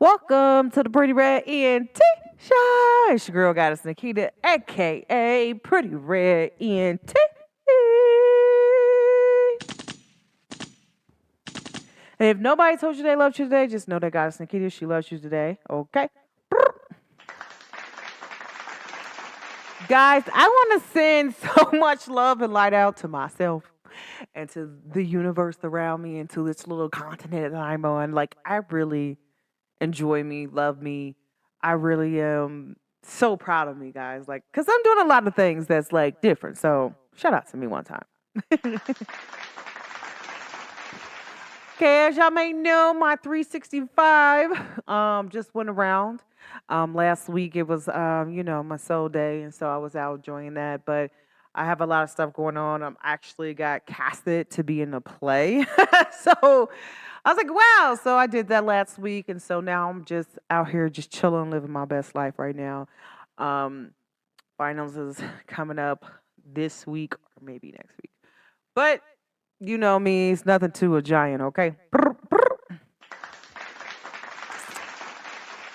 Welcome to the Pretty Red Ent show. It's your girl, Goddess Naquita, aka Pretty Red Ent. And if nobody told you they loved you today, just know that Goddess Naquita, she loves you today. Okay? Guys, I want to send so much love and light out to myself and to the universe around me and to this little continent that I'm on. Like, I really enjoy me, love me. I really am so proud of me, guys. Like, because I'm doing a lot of things that's like different. So, shout out to me one time. Okay, as y'all may know, my 365 just went around. Last week it was my soul day, and so I was out enjoying that. But I have a lot of stuff going on. I'm actually got casted to be in a play. So I was like, wow. So I did that last week, and so now I'm just out here just chilling, living my best life right now. Um, Finals is coming up this week or maybe next week. But you know me, it's nothing to a giant, okay?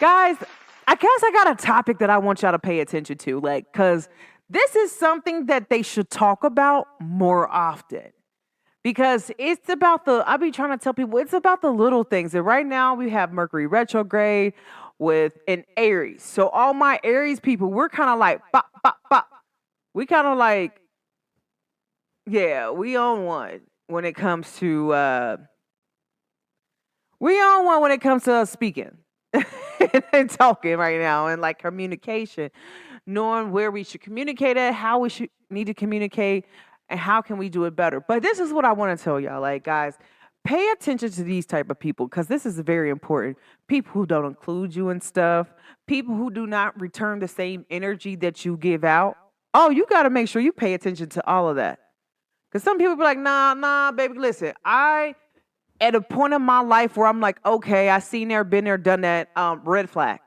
Guys, I guess I got a topic that I want y'all to pay attention to, like, because this is something that they should talk about more often. Because it's about I be trying to tell people, it's about the little things. And right now we have Mercury retrograde with an Aries. So all my Aries people, we're kind of like, bop, bop, bop. We kind of like, yeah, we own one when it comes to speaking and talking right now and like communication, knowing where we should communicate at, how we should need to communicate, and how can we do it better. But this is what I want to tell y'all, like, guys, pay attention to these type of people because this is very important. People who don't include you in stuff, people who do not return the same energy that you give out. Oh, you got to make sure you pay attention to all of that. Because some people be like, nah, baby, listen, at a point in my life where I'm like, okay, I seen there, been there, done that, red flag.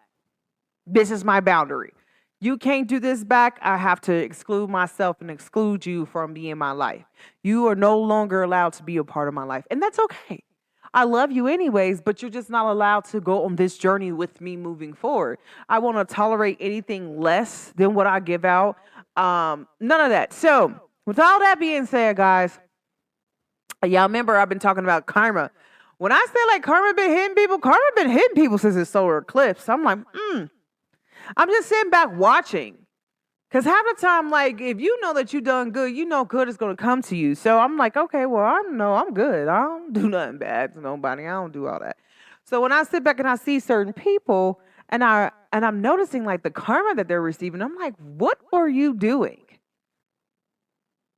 This is my boundary. You can't do this back. I have to exclude myself and exclude you from being my life. You are no longer allowed to be a part of my life. And that's okay. I love you anyways, but you're just not allowed to go on this journey with me moving forward. I won't tolerate anything less than what I give out. None of that. So, with all that being said, guys, y'all remember I've been talking about karma. When I say like karma been hitting people since the solar eclipse. I'm like, I'm just sitting back watching. Because half the time, like, if you know that you done good, you know good is going to come to you. So I'm like, okay, well, I know I'm good. I don't do nothing bad to nobody. I don't do all that. So when I sit back and I see certain people and I'm noticing like the karma that they're receiving, I'm like, what were you doing?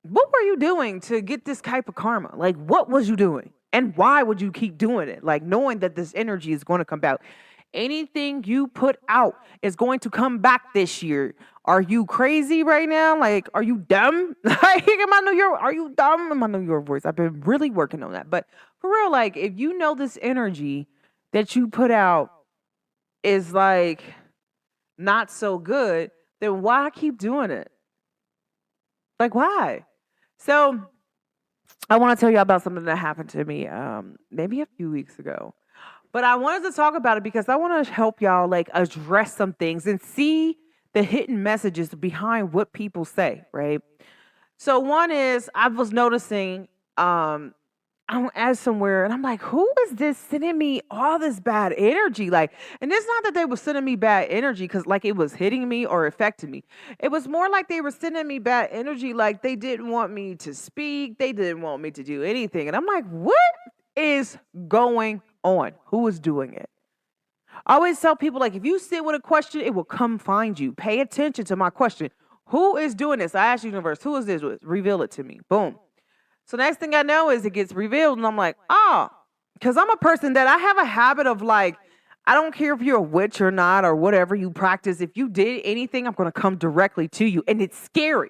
What were you doing to get this type of karma? Like, what was you doing? And why would you keep doing it? Like, knowing that this energy is going to come back. Anything you put out is going to come back this year. Are you crazy right now? Like, are you dumb? Like, are you dumb in my New York voice? I've been really working on that. But for real, like, if you know this energy that you put out is like not so good, then why keep doing it? Like, why? So I want to tell you about something that happened to me maybe a few weeks ago. But I wanted to talk about it because I want to help y'all like address some things and see the hidden messages behind what people say, right? So one is I was noticing I'm at somewhere and I'm like, who is this sending me all this bad energy? Like, and it's not that they were sending me bad energy because like it was hitting me or affecting me. It was more like they were sending me bad energy, like they didn't want me to speak, they didn't want me to do anything. And I'm like, what is going on? Who is doing it? I always tell people, like, if you sit with a question, it will come find you. Pay attention to my question. Who is doing this? I ask universe, who is this with? Reveal it to me. Boom. So next thing I know is it gets revealed, and I'm like, because I'm a person that I have a habit of like, I don't care if you're a witch or not or whatever you practice. If you did anything, I'm going to come directly to you. And it's scary.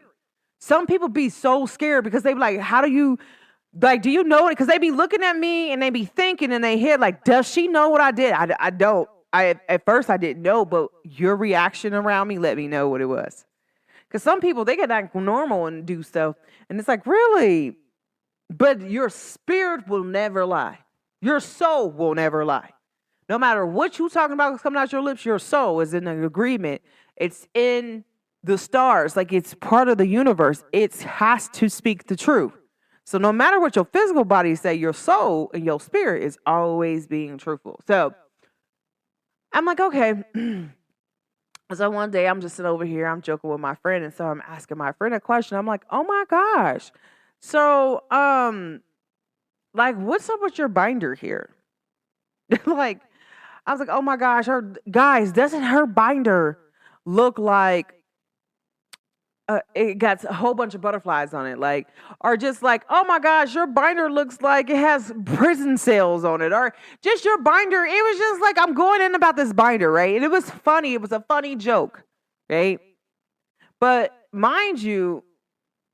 Some people be so scared because they be like, how do you, like, do you know it? Because they be looking at me and they be thinking in their head, like, does she know what I did? I don't. At first I didn't know, but your reaction around me let me know what it was. Because some people, they get act normal and do stuff. And it's like, really? But your spirit will never lie. Your soul will never lie. No matter what you talking about is coming out your lips, your soul is in an agreement. It's in the stars, like it's part of the universe. It has to speak the truth. So no matter what your physical body say, your soul and your spirit is always being truthful. So I'm like, okay. So one day I'm just sitting over here, I'm joking with my friend, and so I'm asking my friend a question. I'm like, oh my gosh. So like what's up with your binder here? Like I was like, oh my gosh, her guys, doesn't her binder look like it got a whole bunch of butterflies on it, like, or just like, oh my gosh, your binder looks like it has prison cells on it, or just your binder. It was just like, I'm going in about this binder, right? And it was funny. It was a funny joke, right? But mind you,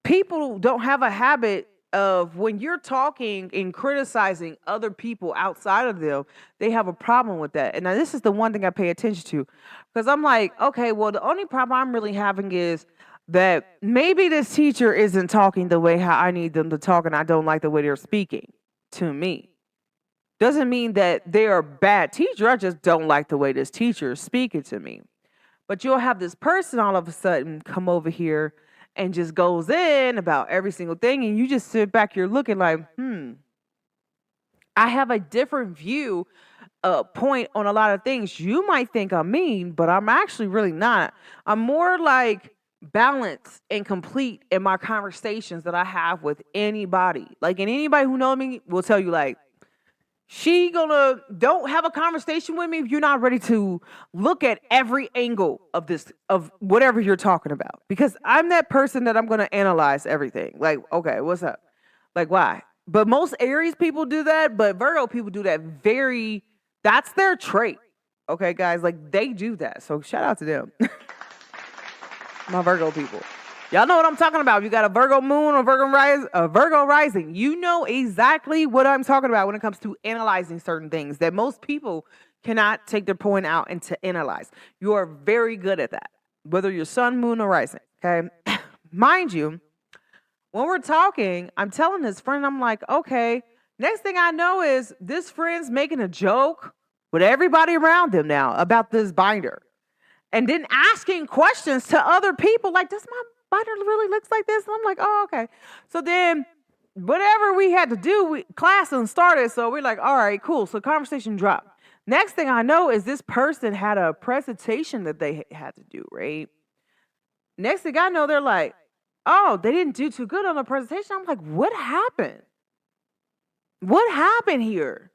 people don't have a habit of when you're talking and criticizing other people outside of them, they have a problem with that. And now this is the one thing I pay attention to because I'm like, okay, well, the only problem I'm really having is that maybe this teacher isn't talking the way how I need them to talk and I don't like the way they're speaking to me. Doesn't mean that they're a bad teacher. I just don't like the way this teacher is speaking to me. But you'll have this person all of a sudden come over here and just goes in about every single thing. And you just sit back, you're looking like, I have a different view, point on a lot of things. You might think I'm mean, but I'm actually really not. I'm more like balanced and complete in my conversations that I have with anybody. Like, and anybody who knows me will tell you, like, she gonna don't have a conversation with me if you're not ready to look at every angle of this, of whatever you're talking about. Because I'm that person that I'm gonna analyze everything. Like, okay, what's up? Like, why? But most Aries people do that, but Virgo people do that that's their trait. Okay, guys, like they do that. So shout out to them. My Virgo people. Y'all know what I'm talking about. You got a Virgo moon or Virgo rising. You know exactly what I'm talking about when it comes to analyzing certain things that most people cannot take their point out and to analyze. You are very good at that, whether you're sun, moon, or rising. Okay. Mind you, when we're talking, I'm telling this friend, I'm like, okay, next thing I know is this friend's making a joke with everybody around them now about this binder. And then asking questions to other people like, does my binder really looks like this? And I'm like, oh, okay. So then whatever we had to do, class and started. So we're like, all right, cool. So conversation dropped. Next thing I know is this person had a presentation that they had to do, right? Next thing I know, they're like, oh, they didn't do too good on the presentation. I'm like, what happened? What happened here?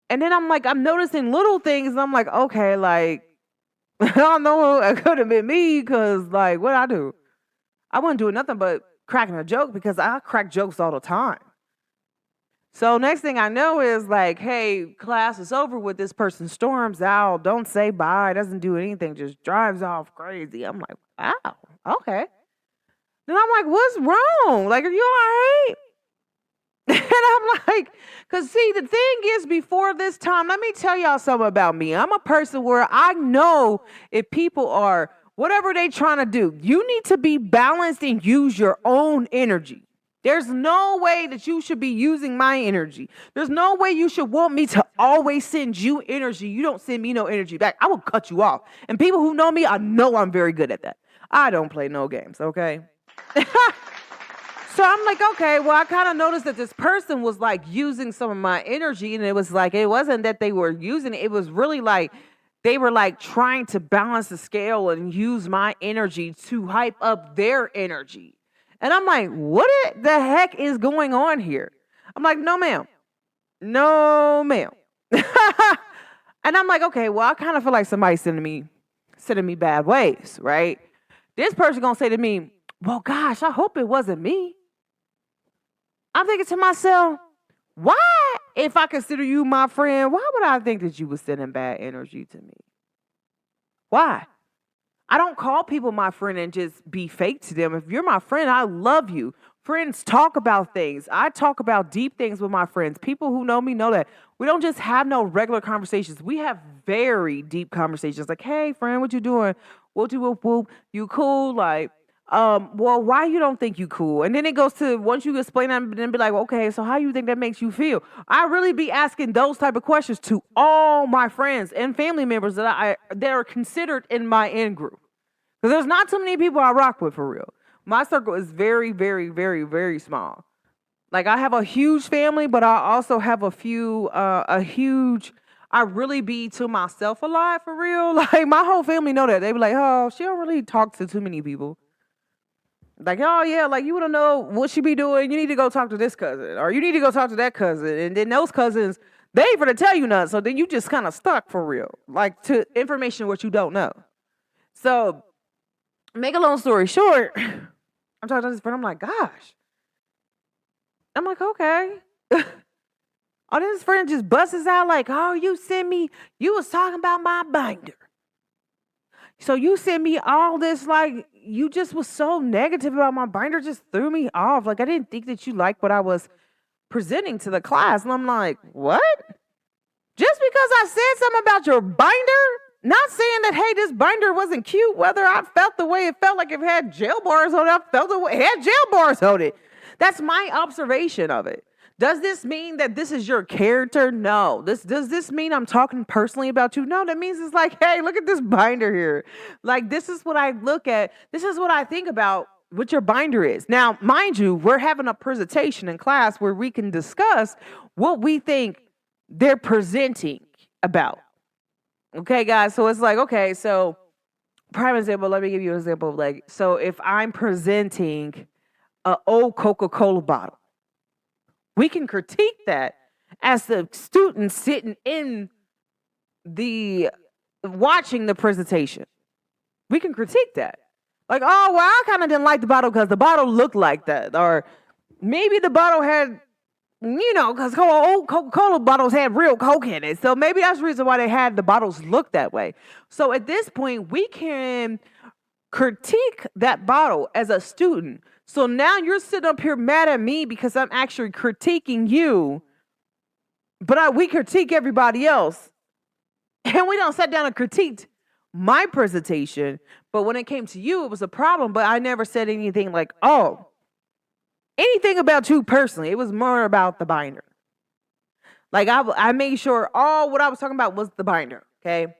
And then I'm like, I'm noticing little things. And I'm like, okay, like, I don't know. It could have been me because, like, what I do? I wasn't doing nothing but cracking a joke because I crack jokes all the time. So next thing I know is like, hey, class is over with. This person storms out. Don't say bye. Doesn't do anything. Just drives off crazy. I'm like, wow, okay. Then I'm like, what's wrong? Like, are you all right? And I'm like, because see, the thing is, before this time, let me tell y'all something about me. I'm a person where I know if people are, whatever they trying to do, you need to be balanced and use your own energy. There's no way that you should be using my energy. There's no way you should want me to always send you energy. You don't send me no energy back. I will cut you off. And people who know me, I know I'm very good at that. I don't play no games, okay? So I'm like, okay, well, I kind of noticed that this person was like using some of my energy, and it was like, it wasn't that they were using it. It was really like they were like trying to balance the scale and use my energy to hype up their energy. And I'm like, what the heck is going on here? I'm like, no, ma'am. No, ma'am. And I'm like, okay, well, I kind of feel like somebody's sending me bad waves, right? This person gonna say to me, well, gosh, I hope it wasn't me. I'm thinking to myself, why, if I consider you my friend, why would I think that you was sending bad energy to me? Why? I don't call people my friend and just be fake to them. If you're my friend, I love you. Friends talk about things. I talk about deep things with my friends. People who know me know that we don't just have no regular conversations. We have very deep conversations. Like, hey, friend, what you doing? Whoop, whoop, whoop. You cool? Like, Well, why you don't think you cool? And then it goes to, once you explain that, then be like, okay, so how you think that makes you feel? I really be asking those type of questions to all my friends and family members that are considered in my in group. Because there's not too many people I rock with for real. My circle is very, very, very, very small. Like, I have a huge family, but I also have I really be to myself a lot for real. Like, my whole family know that. They be like, oh, she don't really talk to too many people. Like, oh yeah, like, you want to know what she be doing? You need to go talk to this cousin, or you need to go talk to that cousin. And then those cousins, they ain't gonna tell you nothing. So then you just kind of stuck for real, like, to information what you don't know. So, make a long story short, I'm talking to this friend. I'm like, gosh. I'm like, okay. Oh, this friend just busts out like, oh, you was talking about my binder. So you sent me all this, like, you just was so negative about my binder, just threw me off. Like, I didn't think that you liked what I was presenting to the class. And I'm like, what? Just because I said something about your binder? Not saying that, hey, this binder wasn't cute, whether I felt the way it felt, like if it had jail bars on it, I felt the way it had jail bars on it. That's my observation of it. Does this mean that this is your character? No. Does this mean I'm talking personally about you? No, that means it's like, hey, look at this binder here. Like, this is what I look at. This is what I think about what your binder is. Now, mind you, we're having a presentation in class where we can discuss what we think they're presenting about. Okay, guys? So it's like, okay, so prime example, let me give you an example. Like, so if I'm presenting an old Coca-Cola bottle, we can critique that as the student sitting in watching the presentation. We can critique that. Like, oh, well, I kind of didn't like the bottle because the bottle looked like that. Or maybe the bottle had, because old Coca-Cola bottles had real Coke in it. So maybe that's the reason why they had the bottles look that way. So at this point, we can critique that bottle as a student. So now you're sitting up here mad at me because I'm actually critiquing you, but we critique everybody else. And we don't sit down and critique my presentation. But when it came to you, it was a problem. But I never said anything like, oh, anything about you personally. It was more about the binder. Like, I made sure all what I was talking about was the binder, okay?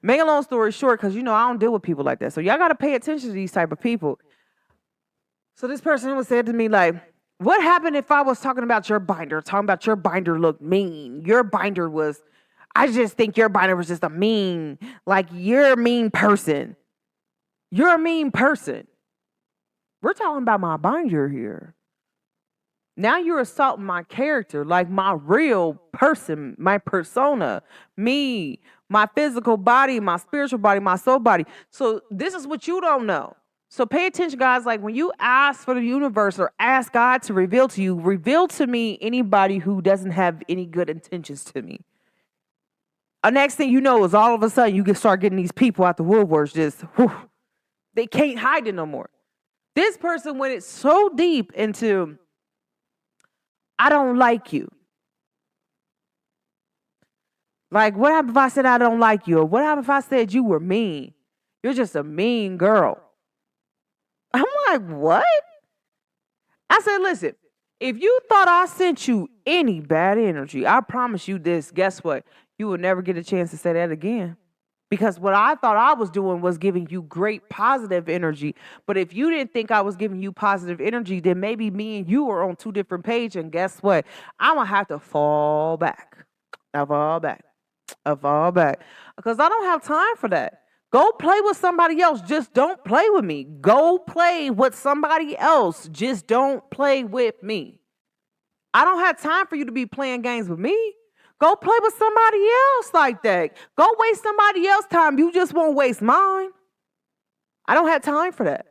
Make a long story short, because, I don't deal with people like that. So y'all got to pay attention to these type of people. So this person was said to me, like, what happened if I was talking about your binder, talking about your binder looked mean? I just think your binder was just like, you're a mean person. You're a mean person. We're talking about my binder here. Now you're assaulting my character, like my real person, my persona, me, my physical body, my spiritual body, my soul body. So this is what you don't know. So pay attention, guys. Like, when you ask for the universe or ask God to reveal to you, reveal to me anybody who doesn't have any good intentions to me. The next thing you know is all of a sudden you can start getting these people out the woodworks. They can't hide it no more. This person went it so deep into, I don't like you. Like, what happened if I said I don't like you? Or what happened if I said you were mean? You're just a mean girl. I'm like, what? I said, listen, if you thought I sent you any bad energy, I promise you this, guess what? You will never get a chance to say that again. Because what I thought I was doing was giving you great positive energy. But if you didn't think I was giving you positive energy, then maybe me and you are on two different pages. And guess what? I'm going to have to fall back. I fall back. Because I don't have time for that. Go play with somebody else. Just don't play with me. Go play with somebody else. Just don't play with me. I don't have time for you to be playing games with me. Go play with somebody else like that. Go waste somebody else's time. You just won't waste mine. I don't have time for that.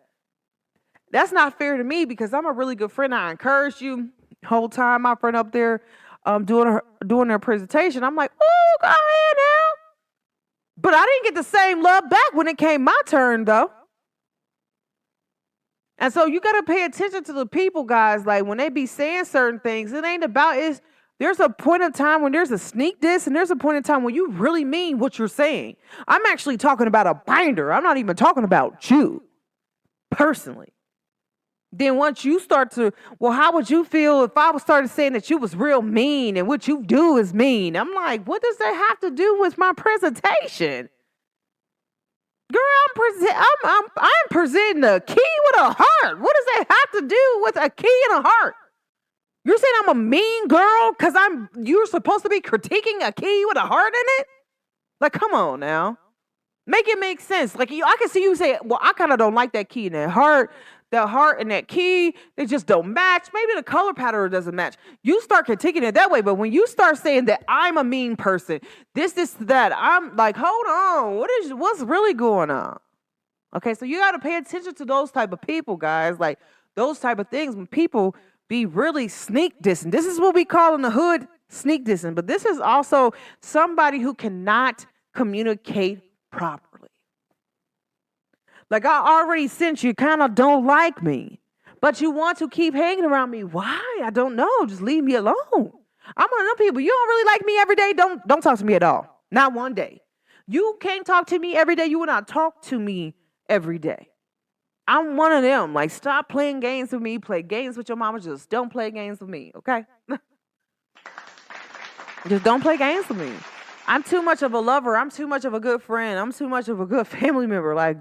That's not fair to me because I'm a really good friend. I encouraged you the whole time. My friend up there doing their presentation. I'm like, oh, go ahead now. But I didn't get the same love back when it came my turn, though. And so you got to pay attention to the people, guys. Like, when they be saying certain things, it ain't about it. There's a point in time when there's a sneak diss, and there's a point in time when you really mean what you're saying. I'm actually talking about a binder. I'm not even talking about you. personally. Then once you start to, well, how would you feel if I started saying that you was real mean and what you do is mean? I'm like, what does that have to do with my presentation? Girl, I'm presenting a key with a heart. What does that have to do with a key and a heart? You're saying I'm a mean girl because you're supposed to be critiquing a key with a heart in it? Like, come on now. Make it make sense. Like, I can see you say, well, I kind of don't like that key and that heart. That heart and that key, they just don't match. Maybe the color pattern doesn't match. You start critiquing it that way. But when you start saying that I'm a mean person, this, that, I'm like, hold on. What's really going on? Okay, so you got to pay attention to those type of people, guys. Like, those type of things when people be really sneak dissing. This is what we call in the hood sneak dissing. But this is also somebody who cannot communicate properly. Like, I already sent you, kind of don't like me, but you want to keep hanging around me. Why? I don't know. Just leave me alone. I'm one of them people. You don't really like me every day. Don't talk to me at all. Not one day. You can't talk to me every day. You will not talk to me every day. I'm one of them. Like, stop playing games with me. Play games with your mama. Just don't play games with me, okay? Just don't play games with me. I'm too much of a lover. I'm too much of a good friend. I'm too much of a good family member. Like,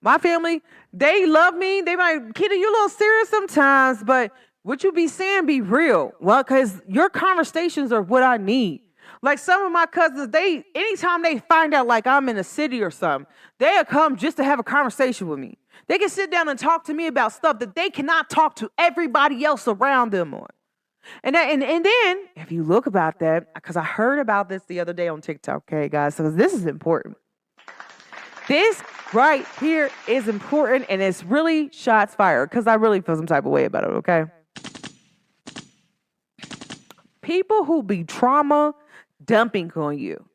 my family, they love me. They might, Kitty, you a little serious sometimes, but what you be saying be real. Well, because your conversations are what I need. Like, some of my cousins, anytime they find out like I'm in a city or something, they'll come just to have a conversation with me. They can sit down and talk to me about stuff that they cannot talk to everybody else around them on. And then, if you look about that, because I heard about this the other day on TikTok, okay, guys, so this is important. This right here is important, and it's really shots fired because I really feel some type of way about it, okay? People who be trauma dumping on you.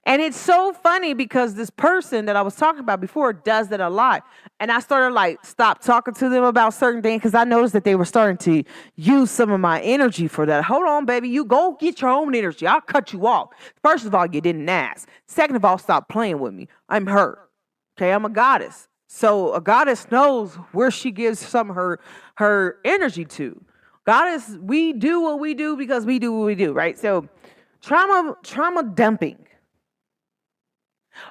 And it's so funny because this person that I was talking about before does that a lot. And I started stop talking to them about certain things because I noticed that they were starting to use some of my energy for that. Hold on, baby. You go get your own energy. I'll cut you off. First of all, you didn't ask. Second of all, stop playing with me. I'm her. Okay, I'm a goddess. So a goddess knows where she gives some of her energy to. Goddess, we do what we do because we do what we do, right? So trauma dumping.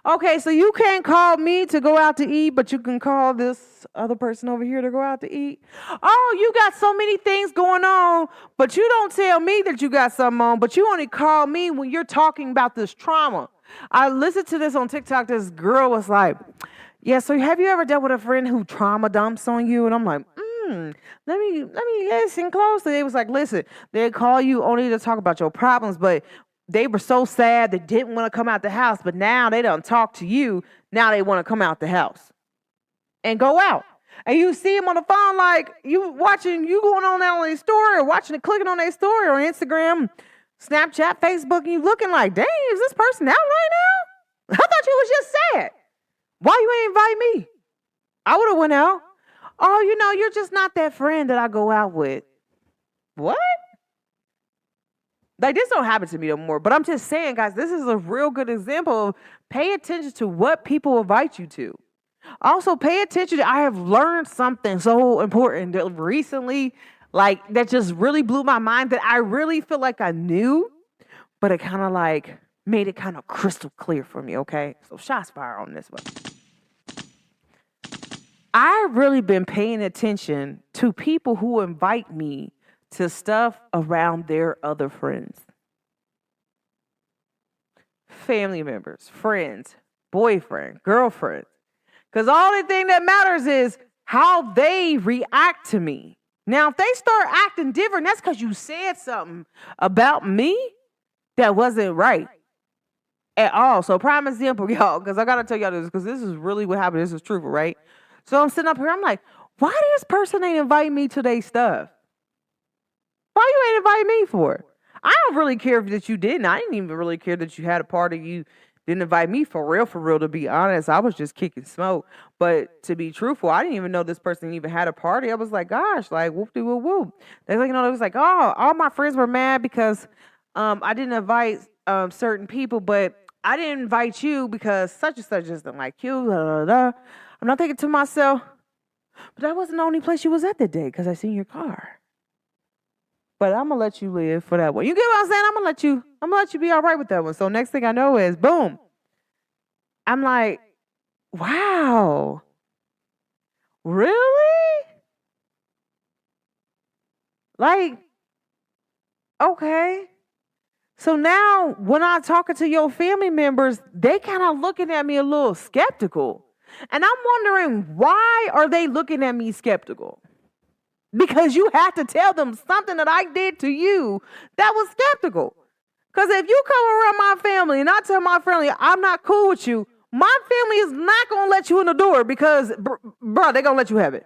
Okay, so you can't call me to go out to eat, but you can call this other person over here to go out to eat. Oh, you got so many things going on, but you don't tell me that you got something on, but you only call me when you're talking about this trauma. I listened to this on TikTok. This girl was like, yeah, so have you ever dealt with a friend who trauma dumps on you? And I'm like, let me listen closely. They was like, listen, they call you only to talk about your problems, but they were so sad they didn't want to come out the house, but now they don't talk to you. Now they want to come out the house and go out. And you see them on the phone like you going on down on their story or watching it, clicking on their story or Instagram, Snapchat, Facebook, and you looking like, dang, is this person out right now? I thought you was just sad. Why you ain't invite me? I would have went out. Oh, you're just not that friend that I go out with. What? Like, this don't happen to me no more. But I'm just saying, guys, this is a real good example of pay attention to what people invite you to. Also, pay attention to, I have learned something so important that recently, that just really blew my mind that I really feel like I knew, but it kind of made it kind of crystal clear for me, okay? So shots fire on this one. I've really been paying attention to people who invite me to stuff around their other friends. Family members, friends, boyfriend, girlfriend. Because the only thing that matters is how they react to me. Now, if they start acting different, that's because you said something about me that wasn't right at all. So prime example, y'all, because I got to tell y'all this, because this is really what happened. This is truthful, right? So I'm sitting up here, I'm like, why this person ain't invite me to their stuff? Why you ain't invite me for? I don't really care that you didn't. I didn't even really care that you had a party. You didn't invite me for real, to be honest. I was just kicking smoke. But to be truthful, I didn't even know this person even had a party. I was like, gosh, whoop-de-whoop-whoop. They it was like, oh, all my friends were mad because I didn't invite certain people, but I didn't invite you because such and such doesn't like you. Blah, blah, blah. I'm not thinking to myself, But that wasn't the only place you was at that day because I seen your car. But I'm gonna let you live for that one. You get what I'm saying? I'm gonna let you be all right with that one. So next thing I know is boom. I'm like, wow. Really? Like, okay. So now when I'm talking to your family members, they kind of looking at me a little skeptical. And I'm wondering, why are they looking at me skeptical? Because you have to tell them something that I did to you that was skeptical. Because if you come around my family and I tell my family I'm not cool with you, my family is not going to let you in the door because, bro, they're going to let you have it.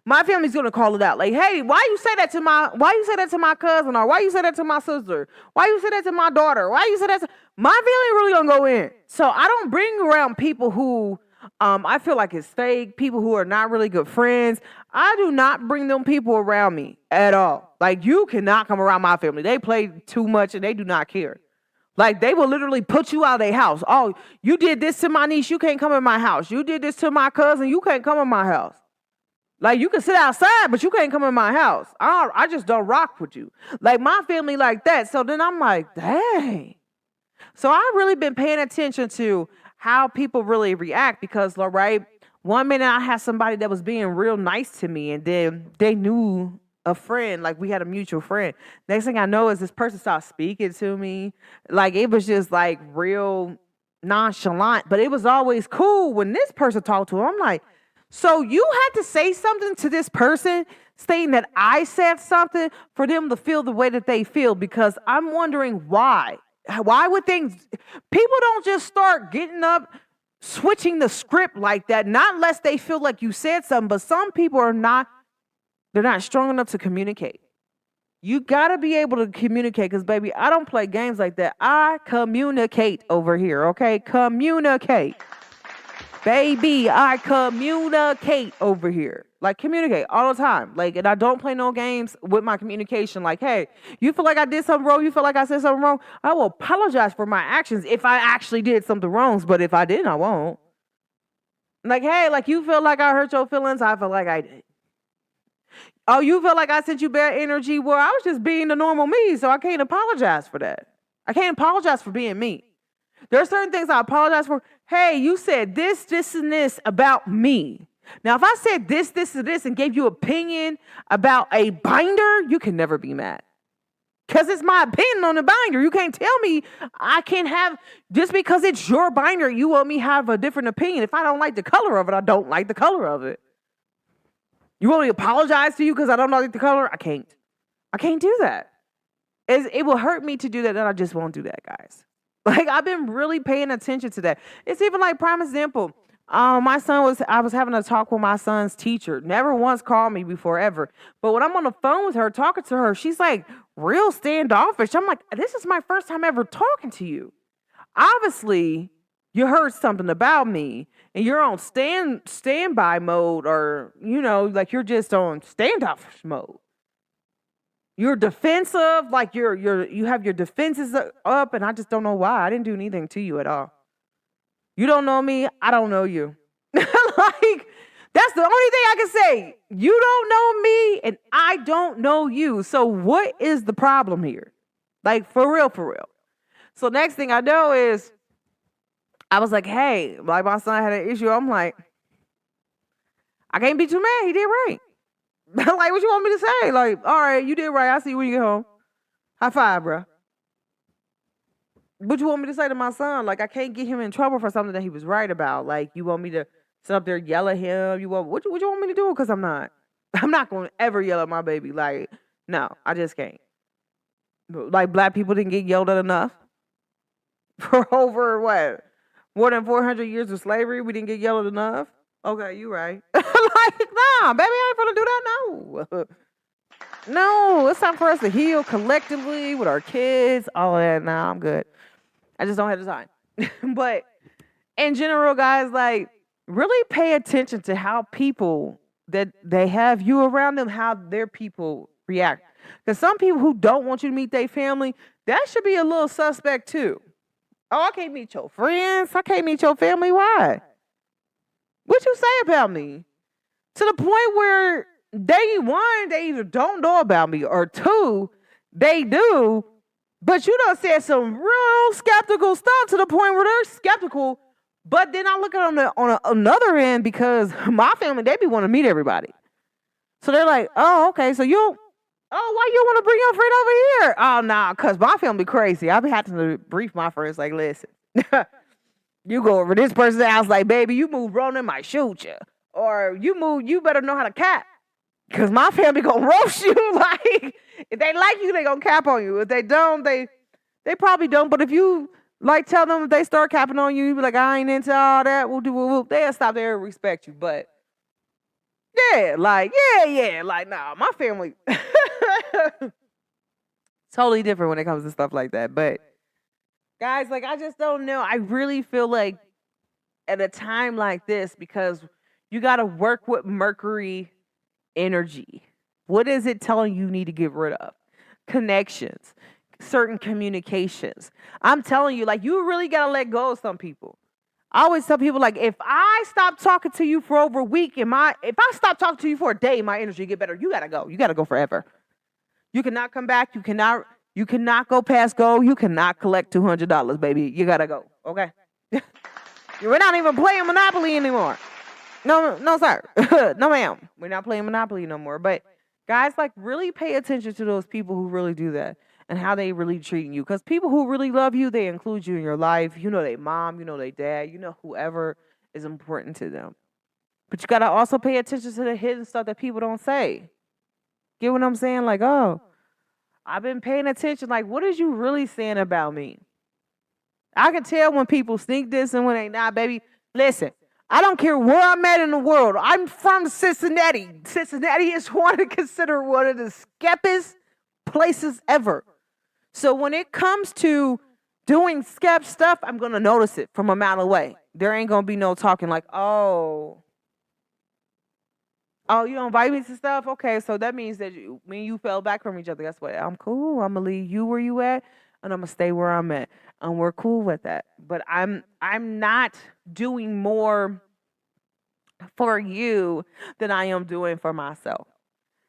My family's gonna call it out. Like, hey, why you say that to my cousin, or why you say that to my sister? Why you say that to my daughter? Why you say that to my family really gonna go in. So I don't bring around people who I feel like it's fake, people who are not really good friends. I do not bring them people around me at all. Like, you cannot come around my family. They play too much and they do not care. Like, they will literally put you out of their house. Oh, you did this to my niece, you can't come in my house. You did this to my cousin, you can't come in my house. Like, you can sit outside, but you can't come in my house. I just don't rock with you. Like, my family like that. So then I'm like, dang. So I've really been paying attention to how people really react because, right, one minute I had somebody that was being real nice to me, and then they knew a friend, like we had a mutual friend. Next thing I know is this person started speaking to me. Like, it was just like real nonchalant, but it was always cool when this person talked to him. I'm like, so you had to say something to this person stating that I said something for them to feel the way that they feel, because I'm wondering why. Why would things, people don't just start getting up, switching the script like that, not unless they feel like you said something, but some people are not, they're not strong enough to communicate. You got to be able to communicate because, baby, I don't play games like that. I communicate over here, okay? Communicate. Baby, I communicate over here. Like, communicate all the time. Like, and I don't play no games with my communication. Like, hey, you feel like I did something wrong? You feel like I said something wrong? I will apologize for my actions if I actually did something wrong. But if I didn't, I won't. Like, hey, like, you feel like I hurt your feelings? I feel like I did. Oh, you feel like I sent you bad energy? Well, I was just being the normal me, so I can't apologize for that. I can't apologize for being me. There are certain things I apologize for. Hey, you said this, and this about me. Now, if I said this, and this, and gave you opinion about a binder, you can never be mad. Because it's my opinion on the binder. You can't tell me I can't have, just because it's your binder, you want me have a different opinion. If I don't like the color of it, I don't like the color of it. You want me to apologize to you because I don't like the color? I can't. I can't do that. It will hurt me to do that, and I just won't do that, guys. Like, I've been really paying attention to that. It's even like, prime example, I was having a talk with my son's teacher. Never once called me before, ever. But when I'm on the phone with her, talking to her, she's like real standoffish. I'm like, this is my first time ever talking to you. Obviously, you heard something about me and you're on standby mode, or, you know, like you're just on standoffish mode. You're defensive, like you have your defenses up, and I just don't know why. I didn't do anything to you at all. You don't know me, I don't know you. Like, that's the only thing I can say. You don't know me, and I don't know you. So what is the problem here? Like, for real, for real. So next thing I know is, I was like, hey, like, my son had an issue. I'm like, I can't be too mad. He did right. Like, what you want me to say? Like, all right, you did right. I'll see you when you get home. High five, bro. What you want me to say to my son? Like, I can't get him in trouble for something that he was right about. Like, you want me to sit up there yell at him? What you want me to do? Because I'm not going to ever yell at my baby. Like, no, I just can't. Like, black people didn't get yelled at enough for over, what, more than 400 years of slavery. We didn't get yelled at enough. Okay, you right. Like, nah, baby, I ain't gonna do that. No. No, it's time for us to heal collectively with our kids. All of that. Nah, I'm good. I just don't have the time. But in general, guys, like, really pay attention to how people that they have you around them, how their people react. Because some people who don't want you to meet their family, that should be a little suspect too. Oh, I can't meet your friends. I can't meet your family. Why? What you say about me? To the point where one, they either don't know about me, or two, they do, but you done said some real skeptical stuff to the point where they're skeptical. But then I look at it another end, because my family, they be wanting to meet everybody. So they're like, oh, okay, so why you want to bring your friend over here? Oh, nah, because my family crazy. I be having to brief my friends, like, listen, you go over this person's house, like, baby, you move wrong, they might shoot you. Or you better know how to cap. Because my family gonna roast you. Like, if they like you, they gonna cap on you. If they don't, they probably don't. But if you, like, tell them, if they start capping on you, you be like, I ain't into all that. They'll stop there and respect you. But, yeah, like, nah, my family totally different when it comes to stuff like that. But, guys, like, I just don't know. I really feel like at a time like this, because you got to work with Mercury energy. What is it telling you need to get rid of? Connections, certain communications. I'm telling you, like, you really got to let go of some people. I always tell people, like, if I stop talking to you for over a week, if I stop talking to you for a day, my energy get better. You got to go. You got to go forever. You cannot come back. You cannot go past go. You cannot collect $200, baby. You got to go. Okay? We're not even playing Monopoly anymore. No, sir. No, ma'am. We're not playing Monopoly no more. But, guys, like, really pay attention to those people who really do that and how they really treating you. Because people who really love you, they include you in your life. You know, they mom, you know, they dad, you know, whoever is important to them. But you got to also pay attention to the hidden stuff that people don't say. Get what I'm saying? Like, oh, I've been paying attention. Like, what is you really saying about me? I can tell when people think this and when they not, baby. Listen. I don't care where I'm at in the world. I'm from Cincinnati. Cincinnati is considered one of the skeppiest places ever. So when it comes to doing skep stuff, I'm going to notice it from a mile away. There ain't going to be no talking like, oh, you don't invite me to stuff? Okay, so that means that me and you fell back from each other. Guess what? I'm cool. I'm going to leave you where you at, and I'm going to stay where I'm at. And we're cool with that. But I'm not doing more for you than I am doing for myself.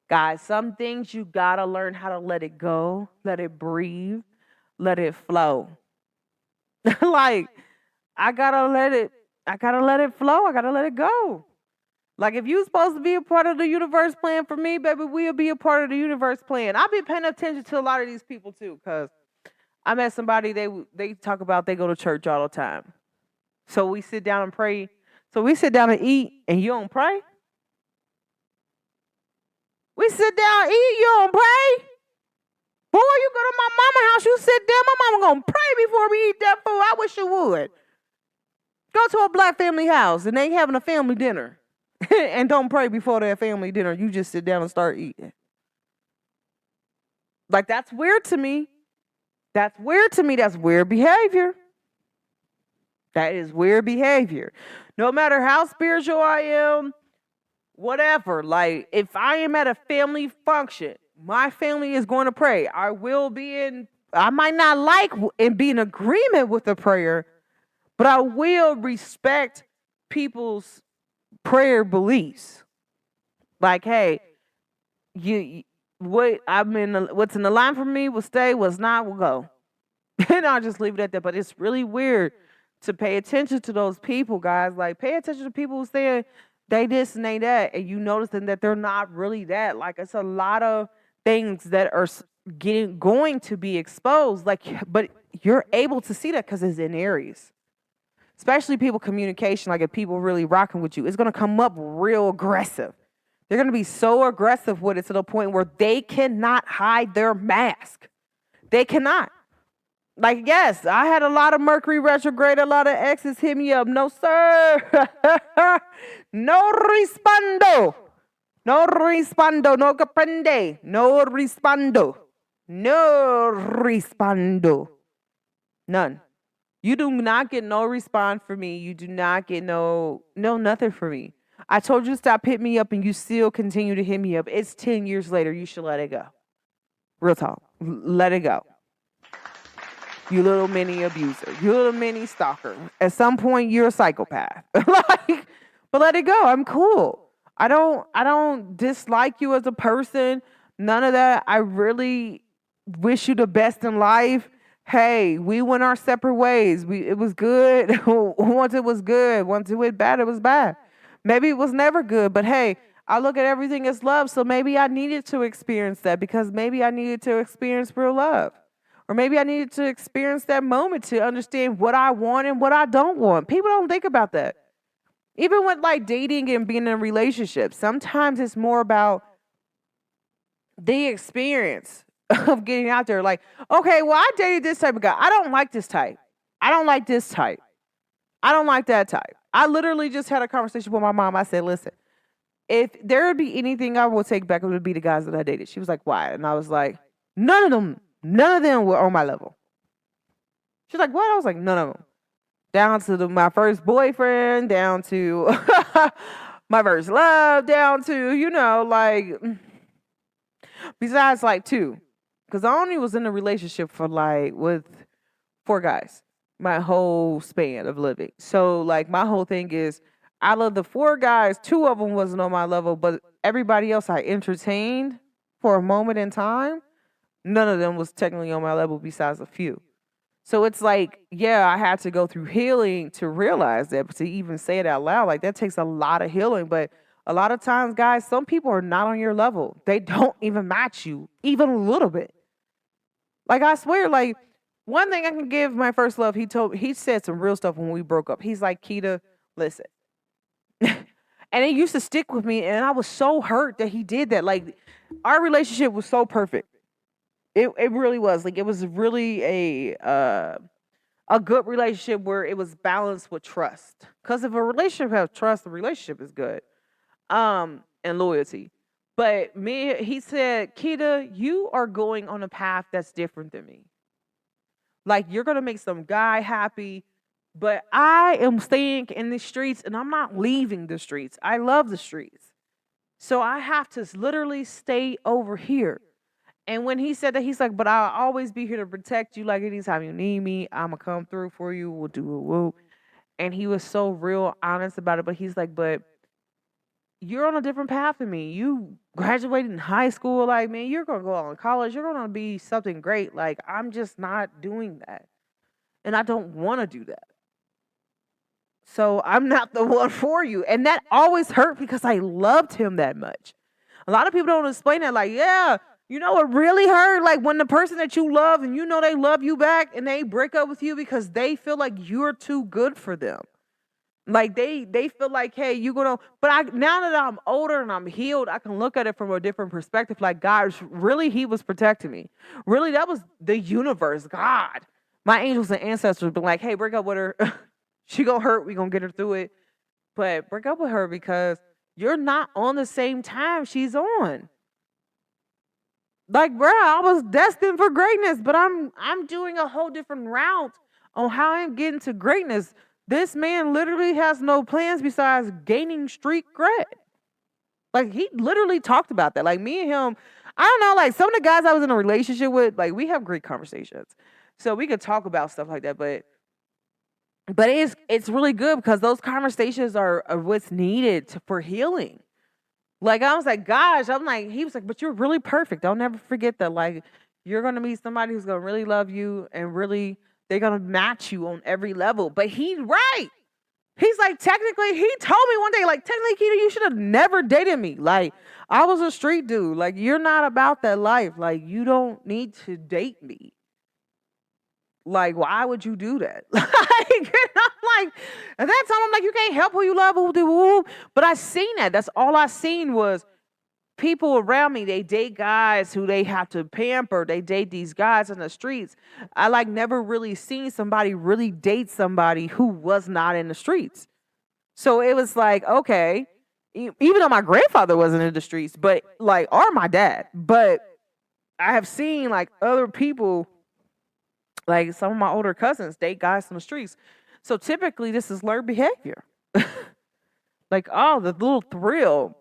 Guys, some things you got to learn how to let it go, let it breathe, let it flow. Like, I got to let it flow. I got to let it go. Like, if you're supposed to be a part of the universe plan for me, baby, we'll be a part of the universe plan. I'll be paying attention to a lot of these people too, because I met somebody, they talk about they go to church all the time. So we sit down and pray. So we sit down and eat, and you don't pray? We sit down and eat, you don't pray? Boy, you go to my mama's house, you sit down, my mama gonna pray before we eat that food. I wish you would. Go to a black family house, and they having a family dinner. And don't pray before their family dinner. You just sit down and start eating. Like, that's weird to me. That's weird to me. That's weird behavior. That is weird behavior. No matter how spiritual I am, whatever. Like, if I am at a family function, my family is going to pray. I might not like and be in agreement with the prayer, but I will respect people's prayer beliefs. Like, hey, what's in the line for me will stay, what's not will go. And I'll just leave it at that. But it's really weird to pay attention to those people, guys. Like, pay attention to people who say they this and they that, and you noticing that they're not really that. Like, it's a lot of things that are going to be exposed. Like, but you're able to see that because it's in Aries. Especially people communication. Like, if people really rocking with you, it's going to come up real aggressive. They're going to be so aggressive with it to the point where they cannot hide their mask. They cannot. Like, yes, I had a lot of Mercury retrograde, a lot of exes hit me up. No, sir. No respondo. No respondo. No comprende. No respondo. No respondo. None. You do not get no response from me. You do not get no nothing from me. I told you to stop hitting me up, and you still continue to hit me up. It's 10 years later. You should let it go. Real talk. Let it go. You little mini abuser. You little mini stalker. At some point, you're a psychopath. But let it go. I'm cool. I don't dislike you as a person. None of that. I really wish you the best in life. Hey, we went our separate ways. It was good. Once it was good. Once it went bad, it was bad. Maybe it was never good, but hey, I look at everything as love. So maybe I needed to experience that because maybe I needed to experience real love. Or maybe I needed to experience that moment to understand what I want and what I don't want. People don't think about that. Even with like dating and being in a relationship, sometimes it's more about the experience of getting out there. Like, okay, well, I dated this type of guy. I don't like this type. I don't like this type. I don't like that type. I literally just had a conversation with my mom. I said, listen, if there would be anything I would take back, it would be the guys that I dated. She was like, why? And I was like, none of them were on my level. She's like, what? I was like, none of them. Down to my first boyfriend, down to my first love, down to, like, besides like two. Because I only was in a relationship for like with four guys my whole span of living. So like my whole thing is out of the four guys, two of them wasn't on my level, but everybody else I entertained for a moment in time, none of them was technically on my level besides a few. So it's like, yeah, I had to go through healing to realize that, but to even say it out loud, like that takes a lot of healing. But a lot of times, guys, some people are not on your level. They don't even match you, even a little bit. Like I swear, like one thing I can give my first love, he said some real stuff when we broke up. He's like, Keita, listen. And it used to stick with me, and I was so hurt that he did that. Like our relationship was so perfect. It really was. Like it was really a good relationship where it was balanced with trust. Because if a relationship has trust, the relationship is good. And loyalty. But he said, Keita, you are going on a path that's different than me. Like you're gonna make some guy happy, but I am staying in the streets and I'm not leaving the streets. I love the streets. So I have to literally stay over here. And when he said that, he's like, but I'll always be here to protect you. Like anytime you need me, I'ma come through for you. We'll do a woo. And he was so real honest about it. But he's like, but you're on a different path than me. You graduated in high school. Like, man, you're going to go on to college. You're going to be something great. Like, I'm just not doing that. And I don't want to do that. So I'm not the one for you. And that always hurt because I loved him that much. A lot of people don't explain that. Like, yeah, you know what really hurt? Like when the person that you love and you know they love you back and they break up with you because they feel like you're too good for them. Like they feel like, hey, you gonna. But now that I'm older and I'm healed, I can look at it from a different perspective. Like God, really, He was protecting me. Really, that was the universe, God. My angels and ancestors been like, hey, break up with her. She gonna hurt. We gonna get her through it. But break up with her because you're not on the same time she's on. Like, bruh, I was destined for greatness, but I'm doing a whole different route on how I'm getting to greatness. This man literally has no plans besides gaining street cred. Like he literally talked about that. Like me and him, I don't know, like some of the guys I was in a relationship with, like we have great conversations. So we could talk about stuff like that, but it's really good because those conversations are what's needed for healing. Like I was like, gosh, I'm like, he was like, but you're really perfect. I'll never forget that. Like you're gonna meet somebody who's gonna really love you and really they're gonna match you on every level. But he's right. He's like, technically, he told me one day, like, technically, Keita, you should have never dated me. Like, I was a street dude. Like, you're not about that life. Like, you don't need to date me. Like, why would you do that? Like, I'm like, at that time, I'm like, you can't help who you love, who. But I seen that. That's all I seen was people around me. They date guys who they have to pamper. They date these guys in the streets. I like never really seen somebody really date somebody who was not in the streets. So it was like, okay, even though my grandfather wasn't in the streets, but like, or my dad, but I have seen like other people, like some of my older cousins date guys from the streets. So typically this is learned behavior. Like, oh, the little thrill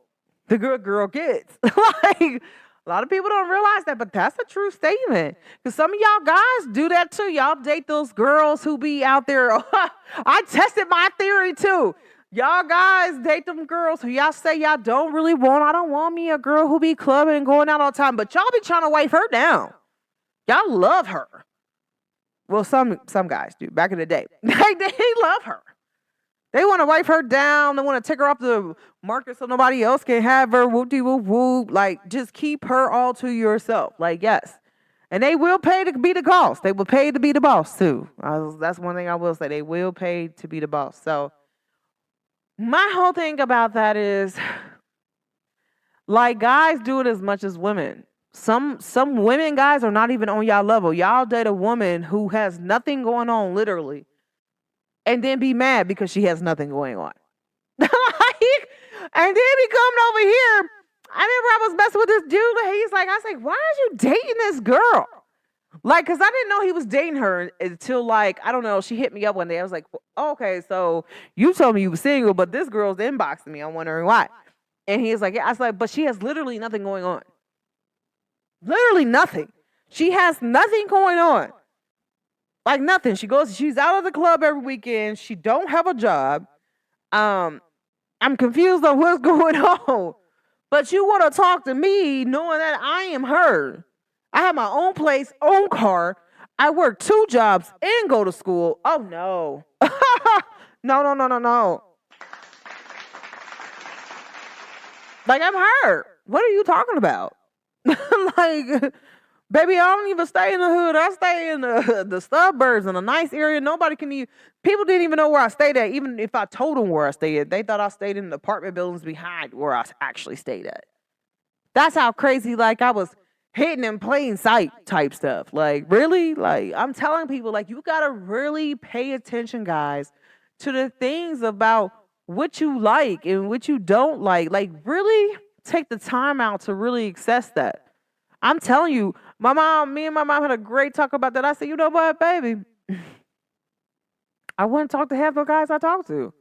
the good girl gets. Like, a lot of people don't realize that, but that's a true statement. Because some of y'all guys do that too. Y'all date those girls who be out there. I tested my theory too. Y'all guys date them girls who y'all say y'all don't really want. I don't want me a girl who be clubbing and going out all the time, but y'all be trying to wife her down. Y'all love her. Well, some guys do. Back in the day, they love her. They want to wipe her down. They want to take her off the market so nobody else can have her. Whoop de whoop whoop. Like, just keep her all to yourself. Like, yes. And they will pay to be the boss. They will pay to be the boss, too. That's one thing I will say. They will pay to be the boss. So, my whole thing about that is, like, guys do it as much as women. Some women, guys, are not even on y'all level. Y'all date a woman who has nothing going on, literally, and then be mad because she has nothing going on. And then he coming over here. I remember I was messing with this dude. And he's like, I was like, why are you dating this girl? Like, because I didn't know he was dating her until, like, I don't know, she hit me up one day. I was like, oh, okay, so you told me you were single, but this girl's inboxing me. I'm wondering why. And he was like, yeah. I was like, but she has literally nothing going on. Literally nothing. She has nothing going on. Like nothing. She's out of the club every weekend. She don't have a job. I'm confused on what's going on. But you want to talk to me knowing that I am her. I have my own place, own car. I work 2 jobs and go to school. Oh no. No. Like, I'm her. What are you talking about? Like, baby, I don't even stay in the hood. I stay in the suburbs in a nice area. Nobody can even, people didn't even know where I stayed at. Even if I told them where I stayed at, they thought I stayed in the apartment buildings behind where I actually stayed at. That's how crazy, like, I was hidden in plain sight type stuff. Like, really? Like, I'm telling people, like, you got to really pay attention, guys, to the things about what you like and what you don't like. Like, really take the time out to really assess that. I'm telling you, me and my mom had a great talk about that. I said, you know what, baby? I wouldn't talk to half the guys I talk to.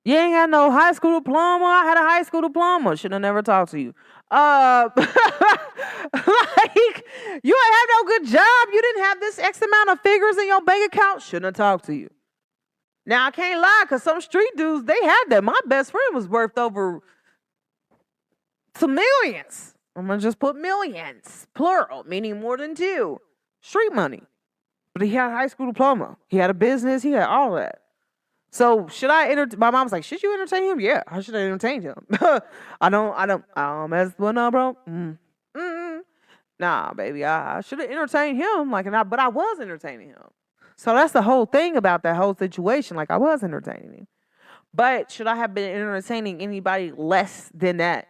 You ain't got no high school diploma. I had a high school diploma. Should have never talked to you. Like, you ain't had no good job. You didn't have this X amount of figures in your bank account. Shouldn't have talked to you. Now, I can't lie, because some street dudes, they had that. My best friend was worth over some millions. I'm going to just put millions, plural, meaning more than 2. Street money. But he had a high school diploma. He had a business. He had all that. So should I my mom was like, should you entertain him? Yeah, I should have entertained him. I don't mess with no, bro. Nah, baby, I should have entertained him. But I was entertaining him. So that's the whole thing about that whole situation. Like, I was entertaining him. But should I have been entertaining anybody less than that?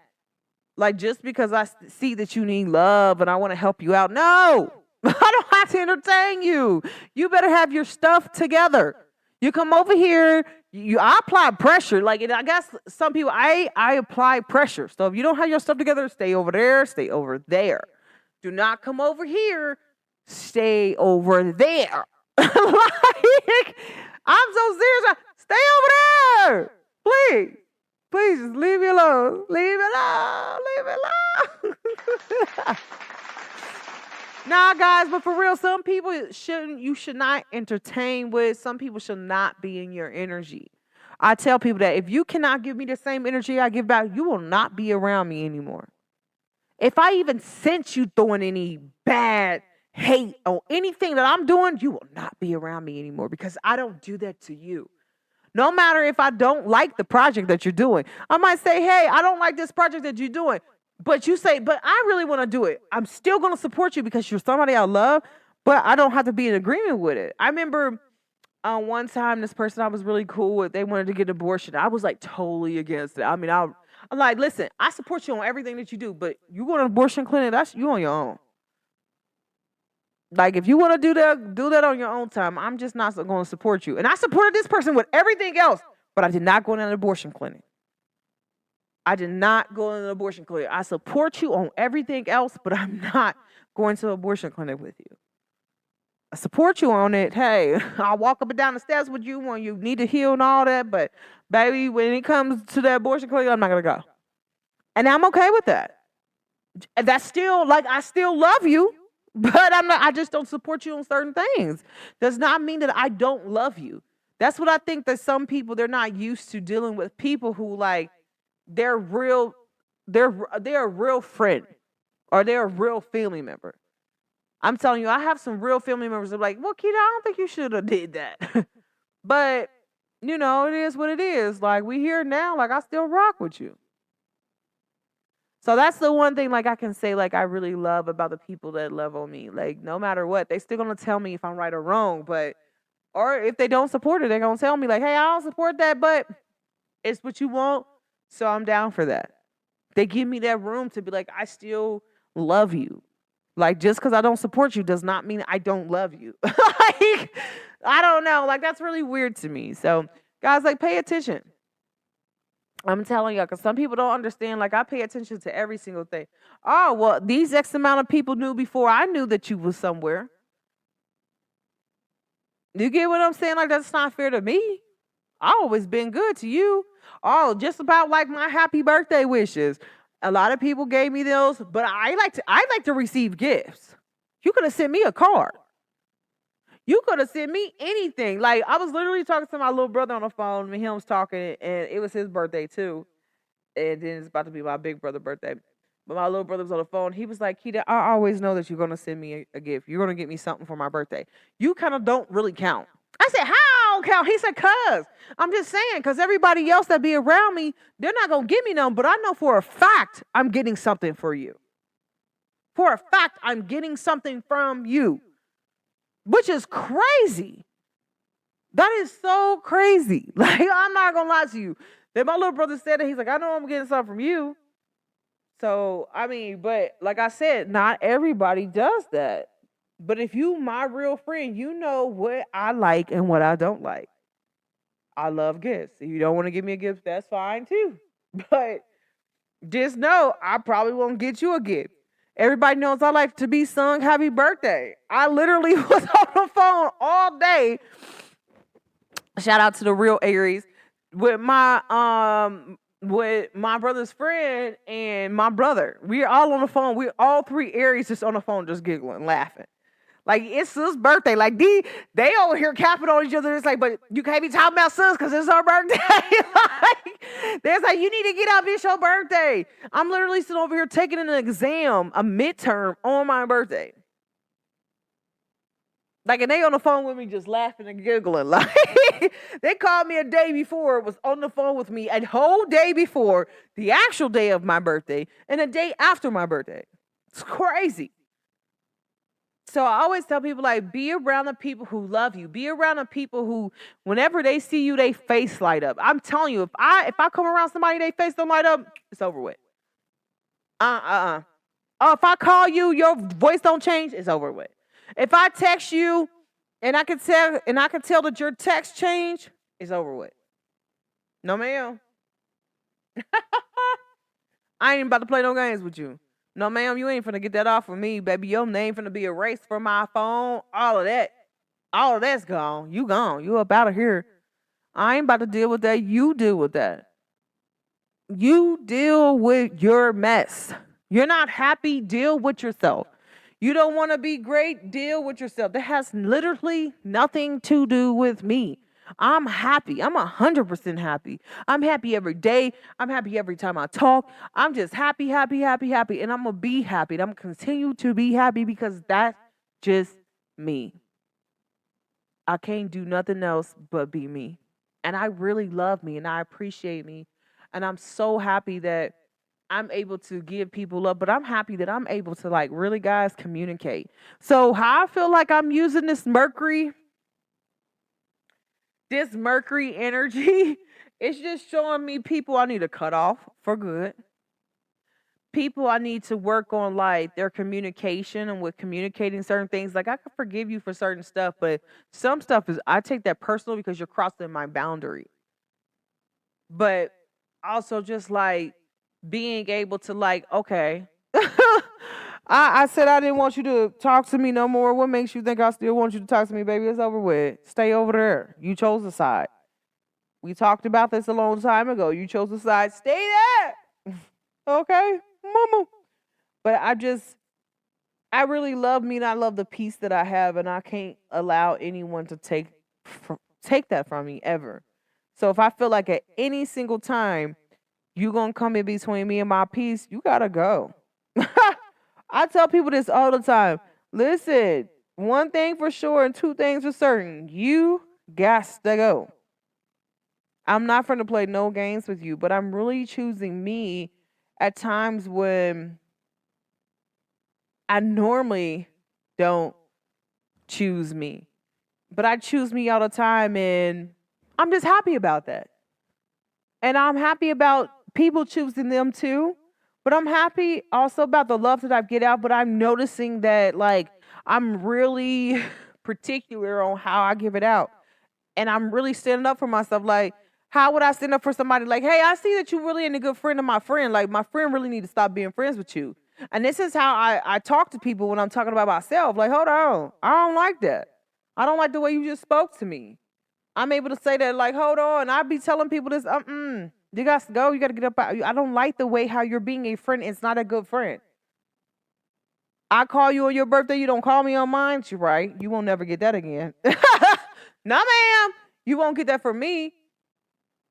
Like, just because I see that you need love and I want to help you out. No, I don't have to entertain you. You better have your stuff together. You come over here, I apply pressure. Like, I guess some people, I apply pressure. So if you don't have your stuff together, stay over there, stay over there. Do not come over here, stay over there. Like, I'm so serious. Stay over there. Please. Please just leave me alone. Leave me alone. Leave me alone. Nah, guys, but for real, some people you should not entertain with. Some people should not be in your energy. I tell people that if you cannot give me the same energy I give back, you will not be around me anymore. If I even sense you throwing any bad hate or anything that I'm doing, you will not be around me anymore, because I don't do that to you. No matter if I don't like the project that you're doing. I might say, hey, I don't like this project that you're doing. But you say, but I really want to do it. I'm still going to support you because you're somebody I love, but I don't have to be in agreement with it. I remember one time this person I was really cool with, they wanted to get an abortion. I was like totally against it. I mean, I'm like, listen, I support you on everything that you do, but you go to an abortion clinic, that's you on your own. Like, if you want to do that on your own time. I'm just not going to support you. And I supported this person with everything else, but I did not go to an abortion clinic. I did not go to an abortion clinic. I support you on everything else, but I'm not going to an abortion clinic with you. I support you on it. Hey, I'll walk up and down the steps with you when you need to heal and all that. But, baby, when it comes to that abortion clinic, I'm not going to go. And I'm okay with that. That's still, like, I still love you, but I just don't support you on certain things. Does not mean that I don't love you. That's what I think, that some people, they're not used to dealing with people who like they're real, they're a real friend or they're a real family member. I'm telling you, I have some real family members that are like, well, Keita, I don't think you should have did that. But you know, it is what it is. Like, we here now, like I still rock with you. So that's the one thing like I can say like I really love about the people that love on me. Like no matter what, they still gonna tell me if I'm right or wrong, but or if they don't support it, they're gonna tell me like, hey, I don't support that, but it's what you want, so I'm down for that. They give me that room to be like, I still love you. Like just because I don't support you does not mean I don't love you. Like I don't know. Like that's really weird to me. So guys, like pay attention. I'm telling you, because some people don't understand. Like I pay attention to every single thing. Oh well, these X amount of people knew before I knew that you was somewhere. You get what I'm saying? Like that's not fair to me. I always been good to you. Oh, just about like my happy birthday wishes. A lot of people gave me those, but I like to receive gifts. You could have sent me a card. You could have sent me anything. Like I was literally talking to my little brother on the phone, and him was talking, and it was his birthday too. And then it's about to be my big brother's birthday. But my little brother was on the phone. He was like, Keita, I always know that you're gonna send me a gift. You're gonna get me something for my birthday. You kind of don't really count. I said, how I don't count? He said, cuz. I'm just saying, because everybody else that be around me, they're not gonna give me none. But I know for a fact I'm getting something for you. For a fact, I'm getting something from you. Which is crazy. That is so crazy. Like, I'm not gonna lie to you. Then my little brother said it. He's like, I know I'm getting something from you. So, I mean, but like I said, not everybody does that. But if you my real friend, you know what I like and what I don't like. I love gifts. If you don't want to give me a gift, that's fine too. But just know I probably won't get you a gift. Everybody knows I like to be sung happy birthday. I literally was on the phone all day. Shout out to the real Aries with my brother's friend and my brother. We're all on the phone. We're all three Aries just on the phone, just giggling, laughing. Like it's Sis' birthday. Like they over here capping on each other. It's like, but you can't be talking about Sis because it's her birthday. Like, there's like, you need to get up. It's your birthday. I'm literally sitting over here taking an exam, a midterm on my birthday. Like, and they on the phone with me just laughing and giggling. Like, they called me a day before, was on the phone with me a whole day before the actual day of my birthday and a day after my birthday. It's crazy. So I always tell people, like, be around the people who love you. Be around the people who, whenever they see you, they face light up. I'm telling you, if I come around somebody, they face don't light up, it's over with. Oh, if I call you, your voice don't change, it's over with. If I text you and I can tell that your text changed, it's over with. No ma'am. I ain't about to play no games with you. No ma'am, you ain't finna get that off of me, baby. Your name finna be erased from my phone. All of that. All of that's gone. You gone. You up out of here. I ain't about to deal with that. You deal with that. You deal with your mess. You're not happy, deal with yourself. You don't want to be great, deal with yourself. That has literally nothing to do with me. I'm happy. I'm 100% happy. I'm happy every day. I'm happy every time I talk. I'm just happy, happy, happy, happy. And I'm going to be happy. And I'm going to continue to be happy because that's just me. I can't do nothing else but be me. And I really love me and I appreciate me. And I'm so happy that I'm able to give people love, but I'm happy that I'm able to like really guys communicate. So how I feel like I'm using this Mercury energy, it's just showing me people I need to cut off for good. People I need to work on like their communication and with communicating certain things. Like I can forgive you for certain stuff, but some stuff is I take that personal because you're crossing my boundary. But also just like being able to like, okay. I said I didn't want you to talk to me no more. What makes you think I still want you to talk to me, baby? It's over with. Stay over there. You chose a side. We talked about this a long time ago. You chose a side. Stay there. Okay, mama. But I really love me and I love the peace that I have, and I can't allow anyone to take that from me ever. So if I feel like at any single time you gonna come in between me and my peace, you gotta go. I tell people this all the time. Listen, one thing for sure and two things for certain. You got to go. I'm not going to play no games with you, but I'm really choosing me at times when I normally don't choose me. But I choose me all the time, and I'm just happy about that. And I'm happy about people choosing them too. But I'm happy also about the love that I get out. But I'm noticing that, like, I'm really particular on how I give it out. And I'm really standing up for myself. Like, how would I stand up for somebody like, hey, I see that you really ain't a good friend of my friend. Like, my friend really need to stop being friends with you. And this is how I talk to people when I'm talking about myself. Like, hold on. I don't like that. I don't like the way you just spoke to me. I'm able to say that, like, hold on. I be telling people this, you got to go. You got to get up out. I don't like the way how you're being a friend. It's not a good friend. I call you on your birthday. You don't call me on mine. You're right. You won't never get that again. No, ma'am. You won't get that from me.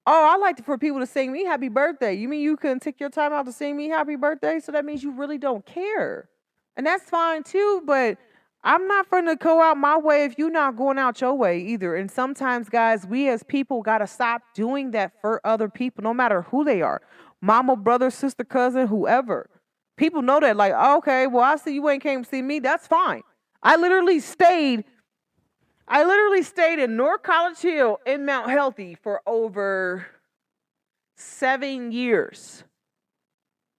Oh, I like for people to sing me happy birthday. You mean you couldn't take your time out to sing me happy birthday? So that means you really don't care. And that's fine too, but I'm not going to go out my way if you're not going out your way either. And sometimes, guys, we as people got to stop doing that for other people, no matter who they are. Mama, brother, sister, cousin, whoever. People know that, like, oh, okay, well, I see you ain't came to see me. That's fine. I literally stayed in North College Hill in Mount Healthy for over 7 years.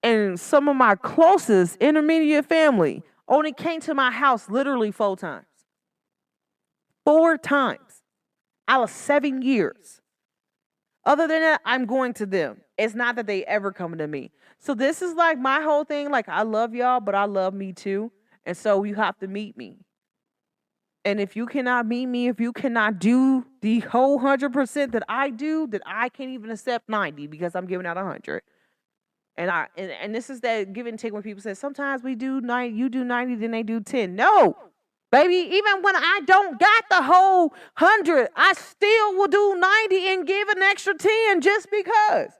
And some of my closest intermediate family only came to my house literally 4 times. 4 times out of 7 years. Other than that, I'm going to them. It's not that they ever come to me. So this is like my whole thing. Like, I love y'all, but I love me too. And so you have to meet me. And if you cannot meet me, if you cannot do the whole 100% that I do, that I can't even accept 90 because I'm giving out 100. And this is that give and take when people say sometimes we do 90, you do 90, then they do 10. No, baby, even when I don't got the whole 100, I still will do 90 and give an extra 10 just because.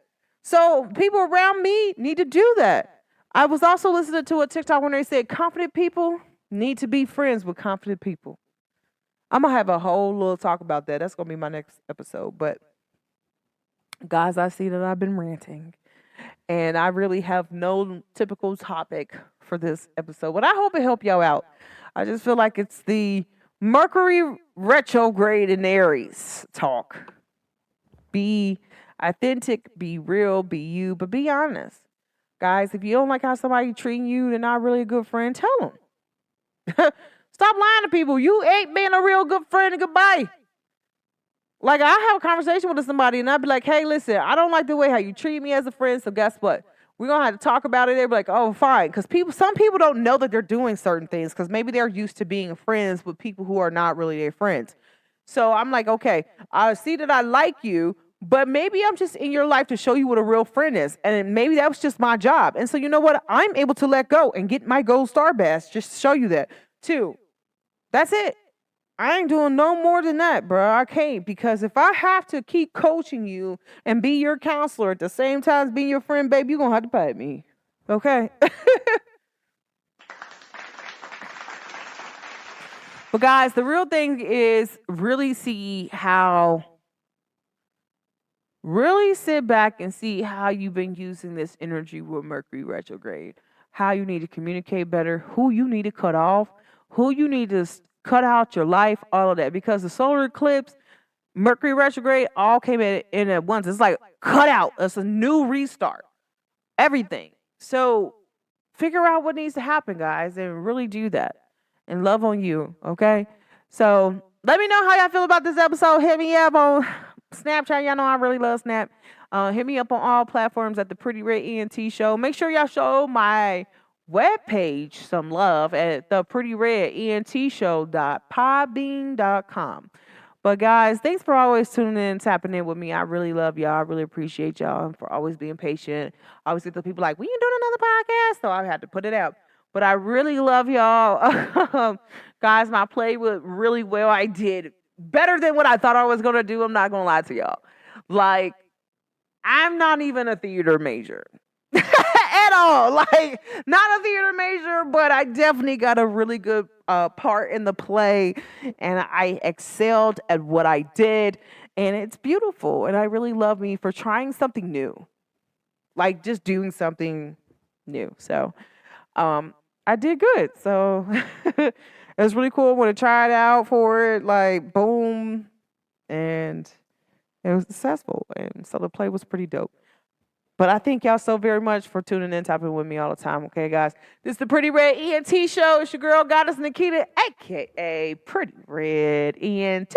So people around me need to do that. I was also listening to a TikTok when they said confident people need to be friends with confident people. I'm going to have a whole little talk about that. That's going to be my next episode. But guys, I see that I've been ranting. And I really have no typical topic for this episode. But I hope it helped y'all out. I just feel like it's the Mercury retrograde in Aries talk. Be authentic, be real, be you, but be honest. Guys, if you don't like how somebody treating you, they're not really a good friend, tell them. Stop lying to people. You ain't being a real good friend and goodbye. Like, I have a conversation with somebody and I'd be like, hey, listen, I don't like the way how you treat me as a friend. So guess what? We're going to have to talk about it. They'll be like, oh, fine. Because some people don't know that they're doing certain things because maybe they're used to being friends with people who are not really their friends. So I'm like, okay, I see that I like you, but maybe I'm just in your life to show you what a real friend is. And maybe that was just my job. And so you know what? I'm able to let go and get my gold star badge just to show you that too. That's it. I ain't doing no more than that, bro. I can't, because if I have to keep coaching you and be your counselor at the same time as being your friend, babe, you're going to have to pay me. Okay? But guys, the real thing is really sit back and see how you've been using this energy with Mercury retrograde, how you need to communicate better, who you need to cut off, who you need to cut out your life, all of that. Because the solar eclipse, Mercury retrograde, all came in at once. It's like cut out. It's a new restart. Everything. So figure out what needs to happen, guys, and really do that. And love on you, okay? So let me know how y'all feel about this episode. Hit me up on Snapchat. Y'all know I really love Snap. Hit me up on all platforms at the Pretty Red Ent Show. Make sure y'all show my webpage some love at the prettyredentshow.podbean.com. But guys, thanks for always tuning in, tapping in with me. I really love y'all. I really appreciate y'all for always being patient. I always get the people like, we ain't doing another podcast, so I had to put it out. But I really love y'all. Guys, my play went really well. I did better than what I thought I was going to do. I'm not going to lie to y'all. Like, I'm not even a theater major at all. Like, not a theater major, but I definitely got a really good part in the play, and I excelled at what I did, and it's beautiful. And I really love me for trying something new, like just doing something new. So, I did good. So it was really cool. I want to try it out for it. Like, boom, and it was successful, and so the play was pretty dope. But I thank y'all so very much for tuning in, tapping with me all the time. Okay, guys, this is the Pretty Red Ent show. It's your girl, Goddess Naquita, aka Pretty Red Ent.